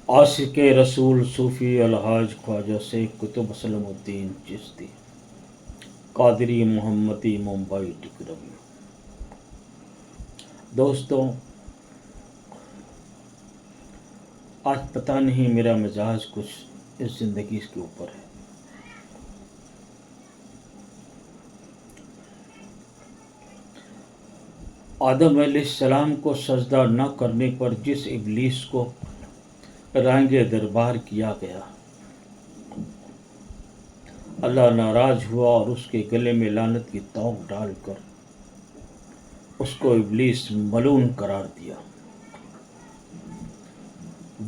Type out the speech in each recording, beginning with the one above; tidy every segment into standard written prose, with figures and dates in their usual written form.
आशिक रसूल सूफ़ी अलहाज ख्वाजा शेख कुतुब सलामुद्दीन चिश्ती कादरी मोहम्मदी मुंबई टिकरवी। दोस्तों, आज पता नहीं मेरा मिजाज कुछ इस ज़िंदगी के ऊपर है। आदम अलैहिस्सलाम को सजदा न करने पर जिस इब्लीस को रांगे दरबार किया गया, अल्लाह नाराज़ हुआ और उसके गले में लानत की तौक डालकर उसको इब्लीस मलून करार दिया।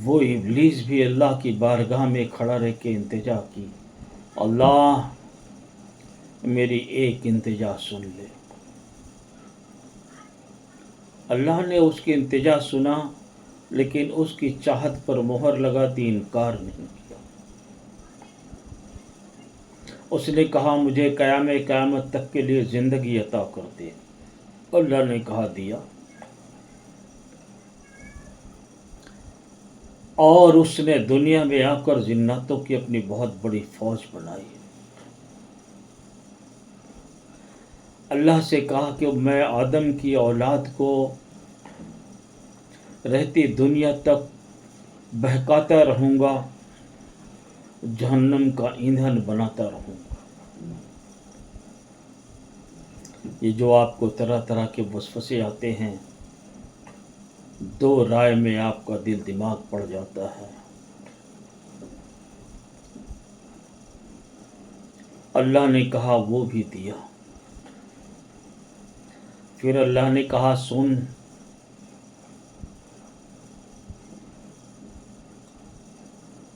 वो इब्लीस भी अल्लाह की बारगाह में खड़ा रह के इंतजा की, अल्लाह मेरी एक इंतजा सुन ले। अल्लाह ने उसकी इंतजा सुना, लेकिन उसकी चाहत पर मोहर लगा दी, इनकार नहीं किया। उसने कहा, मुझे क़यामत तक के लिए ज़िंदगी अता कर दे। अल्लाह ने कहा, दिया। और उसने दुनिया में आकर जिन्नातों की अपनी बहुत बड़ी फौज बनाई। अल्लाह से कहा कि मैं आदम की औलाद को रहती दुनिया तक बहकाता रहूँगा, जहन्नम का ईंधन बनाता रहूँगा। ये जो आपको तरह तरह के वसवसे आते हैं, दो राय में आपका दिल दिमाग पड़ जाता है। अल्लाह ने कहा, वो भी दिया। फिर अल्लाह ने कहा, सुन,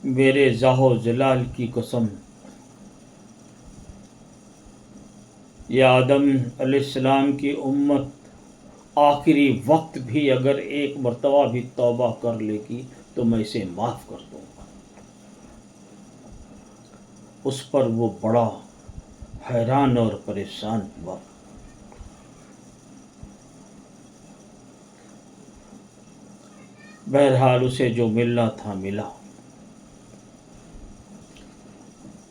मेरे जाहो जलाल की कसम, या आदम अलैहिस्सलाम की उम्मत आखिरी वक्त भी अगर एक मर्तबा भी तौबा कर लेगी तो मैं इसे माफ़ कर दूंगा। उस पर वो बड़ा हैरान और परेशान हुआ। बहरहाल उसे जो मिलना था मिला।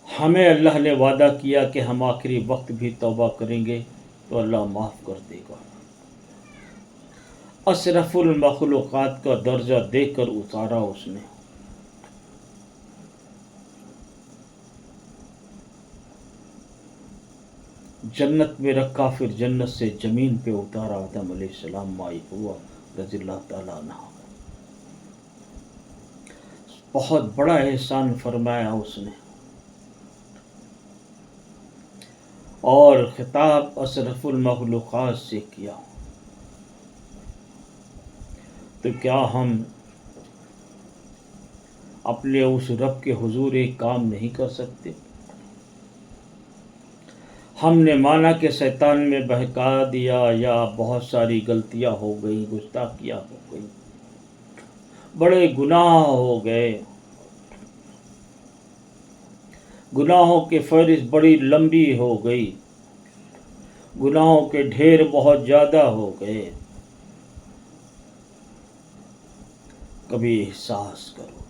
हमें अल्लाह ने वादा किया कि हम आखिरी वक्त भी तौबा करेंगे तो अल्लाह माफ़ कर देगा। अशरफुल मखलूक़ात का दर्जा देकर उतारा उसने। जन्नत में रखा, फिर जन्नत से ज़मीन पे उतारा। आदम अलैहिस्सलाम माई हुआ रज़ियल्लाहु ताला अन्हा। बहुत बड़ा एहसान फरमाया उसने। और खिताब अशरफुल मखलूक़ात से किया। तो क्या हम अपने उस रब के हुजूर एक काम नहीं कर सकते? हमने माना कि शैतान में बहका दिया या बहुत सारी गलतियां हो गई, गुस्ताखियां हो गई, बड़े गुनाह हो गए, गुनाहों की फहरिस्त बड़ी लंबी हो गई, गुनाहों के ढेर बहुत ज़्यादा हो गए। कभी एहसास करो,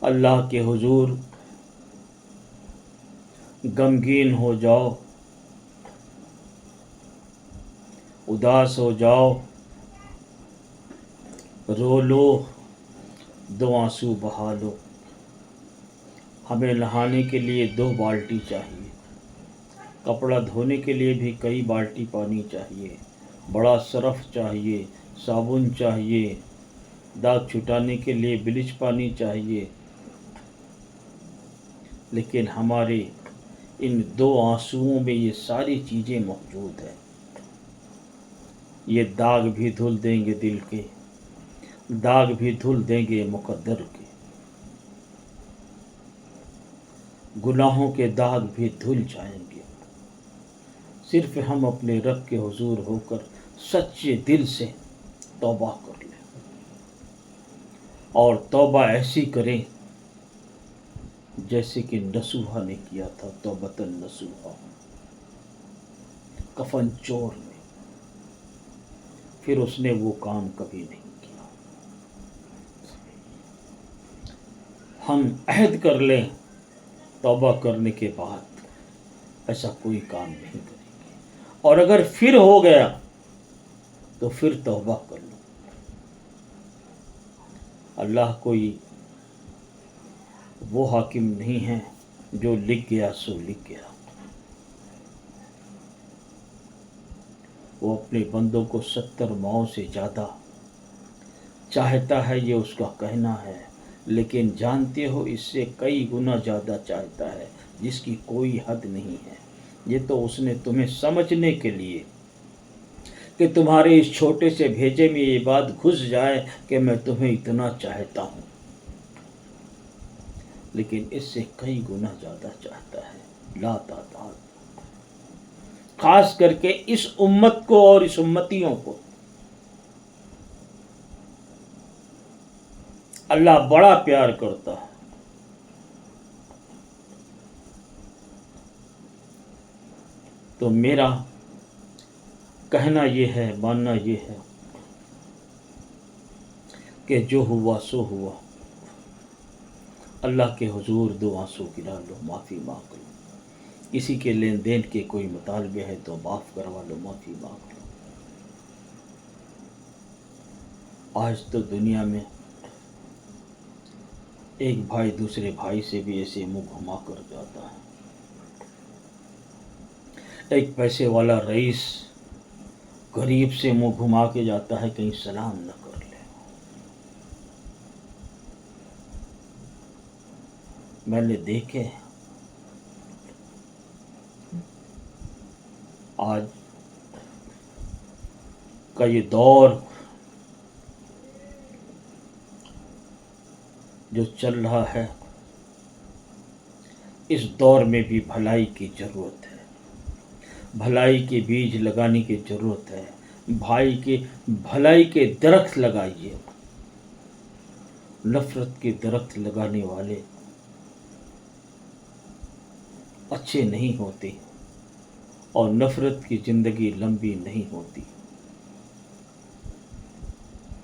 अल्लाह के हुजूर गमगीन हो जाओ, उदास हो जाओ, रो लो, दो आंसू बहा लो। हमें नहाने के लिए 2 बाल्टी चाहिए, कपड़ा धोने के लिए भी कई बाल्टी पानी चाहिए, बड़ा सरफ चाहिए, साबुन चाहिए, दाग छुटाने के लिए ब्लीच पानी चाहिए। लेकिन हमारे इन 2 आंसुओं में ये सारी चीज़ें मौजूद हैं। ये दाग भी धुल देंगे दिल के, दाग भी धुल देंगे मुकद्दर के, गुनाहों के दाग भी धुल जाएंगे। सिर्फ हम अपने रब के हुजूर होकर सच्चे दिल से तौबा कर लें, और तौबा ऐसी करें जैसे कि नसूहा ने किया था। तौबतन नसूहा, कफन चोर ने پھر اس نے وہ کام کبھی نہیں کیا۔ ہم عہد کر لیں توبہ کرنے کے بعد ایسا کوئی کام نہیں کریں گے، اور اگر پھر ہو گیا تو پھر توبہ کر لو۔ اللہ کوئی وہ حاکم نہیں ہے جو لکھ گیا سو لکھ گیا، وہ اپنے بندوں کو 70 ماؤں سے زیادہ چاہتا ہے، یہ اس کا کہنا ہے، لیکن جانتے ہو اس سے کئی گنا زیادہ چاہتا ہے جس کی کوئی حد نہیں ہے۔ یہ تو اس نے تمہیں سمجھنے کے لیے کہ تمہارے اس چھوٹے سے بھیجے میں یہ بات گھس جائے کہ میں تمہیں اتنا چاہتا ہوں، لیکن اس سے کئی گنا زیادہ چاہتا ہے، لا تعداد، خاص کر کے اس امت کو اور اس امتیوں کو۔ اللہ بڑا پیار کرتا ہے۔ تو میرا کہنا یہ ہے، ماننا یہ ہے کہ جو ہوا سو ہوا، اللہ کے حضور 2 آنسو گرا لو، معافی مانگ لو، کسی کے لین دین کے کوئی مطالبے ہے تو معاف کروا لو، معافی مانگ لو۔ آج تو دنیا میں ایک بھائی دوسرے بھائی سے بھی ایسے منہ گھما کر جاتا ہے، ایک پیسے والا رئیس غریب سے منہ گھما کے جاتا ہے کہیں سلام نہ کر لے۔ میں نے دیکھے آج کا یہ دور جو چل رہا ہے، اس دور میں بھی بھلائی کی ضرورت ہے، بھلائی کے بیج لگانے کی ضرورت ہے، بھلائی کے درخت لگائیے۔ نفرت کے درخت لگانے والے اچھے نہیں ہوتے، اور نفرت کی زندگی لمبی نہیں ہوتی۔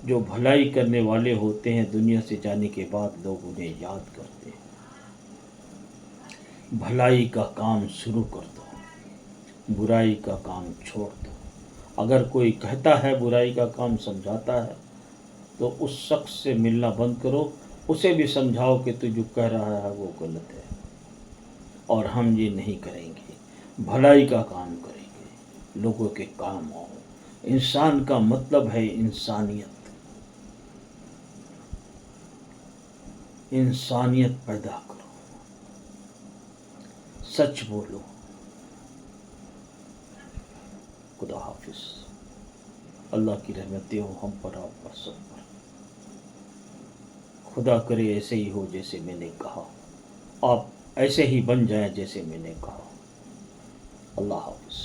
جو بھلائی کرنے والے ہوتے ہیں دنیا سے جانے کے بعد لوگ انہیں یاد کرتے ہیں۔ بھلائی کا کام شروع کر دو، برائی کا کام چھوڑ دو۔ اگر کوئی کہتا ہے برائی کا کام سمجھاتا ہے تو اس شخص سے ملنا بند کرو، اسے بھی سمجھاؤ کہ تو جو کہہ رہا ہے وہ غلط ہے، اور ہم یہ نہیں کریں گے، بھلائی کا کام کریں گے، لوگوں کے کام آؤ۔ انسان کا مطلب ہے انسانیت، انسانیت پیدا کرو، سچ بولو۔ خدا حافظ۔ اللہ کی رحمتیں ہوں ہم پر، آپ پر، سب پر۔ خدا کرے ایسے ہی ہو جیسے میں نے کہا، آپ ایسے ہی بن جائیں جیسے میں نے کہا۔ اللہ حافظ۔